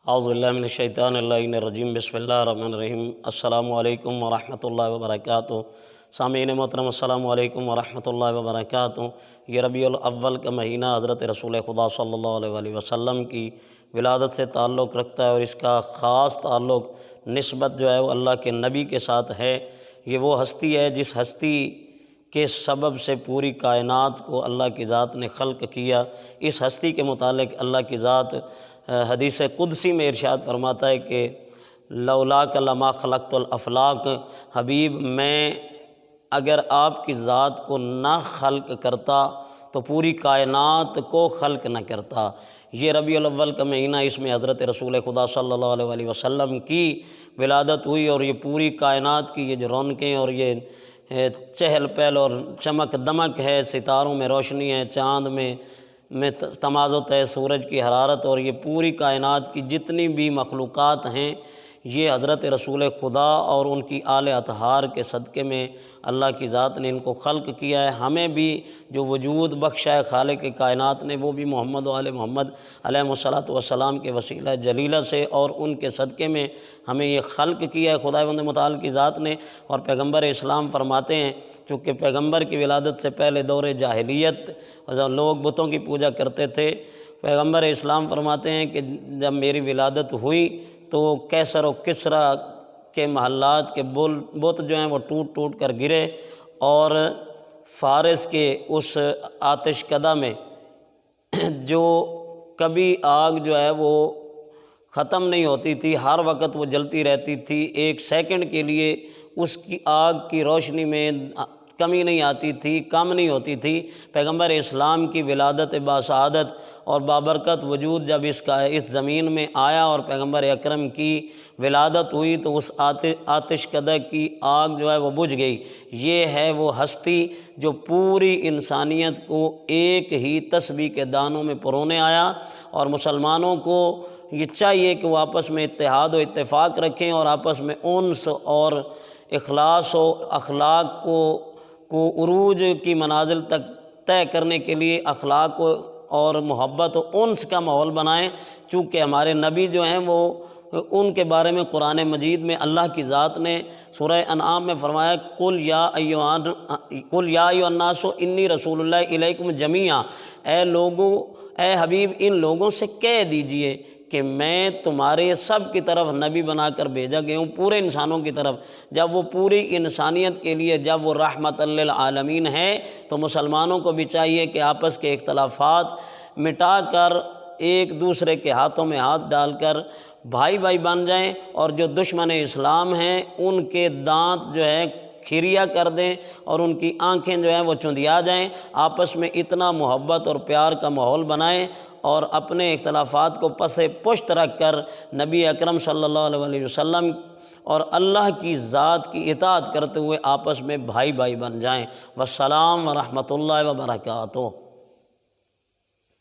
اعوذ باللہ من الشیطان الرجیم بسم اللہ الرحمن الرحیم السلام علیکم ورحمۃ اللہ وبرکاتہ۔ سامعین محترم السلام علیکم ورحمۃ اللہ وبرکاتہ۔ یہ ربیع الاول کا مہینہ حضرت رسول خدا صلی اللہ علیہ وآلہ وسلم کی ولادت سے تعلق رکھتا ہے، اور اس کا خاص تعلق نسبت جو ہے وہ اللہ کے نبی کے ساتھ ہے۔ یہ وہ ہستی ہے جس ہستی کے سبب سے پوری کائنات کو اللہ کی ذات نے خلق کیا۔ اس ہستی کے متعلق اللہ کی ذات حدیث قدسی میں ارشاد فرماتا ہے کہ لولاک لما خلقت الافلاق، حبیب میں اگر آپ کی ذات کو نہ خلق کرتا تو پوری کائنات کو خلق نہ کرتا۔ یہ ربیع الاول کا مہینہ، اس میں حضرت رسول خدا صلی اللہ علیہ وآلہ وسلم کی ولادت ہوئی، اور یہ پوری کائنات کی یہ جو رونقیں اور یہ چہل پہل اور چمک دمک ہے، ستاروں میں روشنی ہے، چاند میں تمازت ہے، سورج کی حرارت، اور یہ پوری کائنات کی جتنی بھی مخلوقات ہیں، یہ حضرت رسول خدا اور ان کی آل اطہار کے صدقے میں اللہ کی ذات نے ان کو خلق کیا ہے۔ ہمیں بھی جو وجود بخشا ہے خالق کائنات نے، وہ بھی محمد و آل محمد علیہ الصلوۃ والسلام کے وسیلہ جلیلہ سے اور ان کے صدقے میں ہمیں یہ خلق کیا ہے خداوند متعال کی ذات نے۔ اور پیغمبر اسلام فرماتے ہیں، چونکہ پیغمبر کی ولادت سے پہلے دور جاہلیت لوگ بتوں کی پوجا کرتے تھے، پیغمبر اسلام فرماتے ہیں کہ جب میری ولادت ہوئی تو کیسر و کسریٰ کے محلات کے بت جو ہیں وہ ٹوٹ ٹوٹ کر گرے، اور فارس کے اس آتش کدہ میں جو کبھی آگ جو ہے وہ ختم نہیں ہوتی تھی، ہر وقت وہ جلتی رہتی تھی، ایک سیکنڈ کے لیے اس کی آگ کی روشنی میں کمی نہیں آتی تھی، کم نہیں ہوتی تھی۔ پیغمبر اسلام کی ولادت باسعادت اور بابرکت وجود جب اس زمین میں آیا اور پیغمبر اکرم کی ولادت ہوئی تو اس آتش کدہ کی آگ جو ہے وہ بجھ گئی۔ یہ ہے وہ ہستی جو پوری انسانیت کو ایک ہی تسبیح کے دانوں میں پرونے آیا، اور مسلمانوں کو یہ چاہیے کہ وہ آپس میں اتحاد و اتفاق رکھیں، اور آپس میں انس اور اخلاص و اخلاق کو عروج کی منازل تک طے کرنے کے لیے اخلاق اور محبت و انس کا ماحول بنائیں۔ چونکہ ہمارے نبی جو ہیں وہ ان کے بارے میں قرآن مجید میں اللہ کی ذات نے سورہ انعام میں فرمایا، قل یا ایھا الناس انی رسول اللہ الیکم جمیعا، اے لوگو، اے حبیب ان لوگوں سے کہہ دیجئے کہ میں تمہارے سب کی طرف نبی بنا کر بھیجا گیا ہوں، پورے انسانوں کی طرف۔ جب وہ پوری انسانیت کے لیے جب وہ رحمت للعالمین ہے تو مسلمانوں کو بھی چاہیے کہ آپس کے اختلافات مٹا کر ایک دوسرے کے ہاتھوں میں ہاتھ ڈال کر بھائی بھائی بن جائیں، اور جو دشمن اسلام ہیں ان کے دانت جو ہے کھریا کر دیں اور ان کی آنکھیں جو ہیں وہ چندیا جائیں۔ آپس میں اتنا محبت اور پیار کا ماحول بنائیں، اور اپنے اختلافات کو پس پشت رکھ کر نبی اکرم صلی اللہ علیہ وآلہ وسلم اور اللہ کی ذات کی اطاعت کرتے ہوئے آپس میں بھائی بھائی بن جائیں۔ والسلام ورحمۃ اللہ وبرکاتہ۔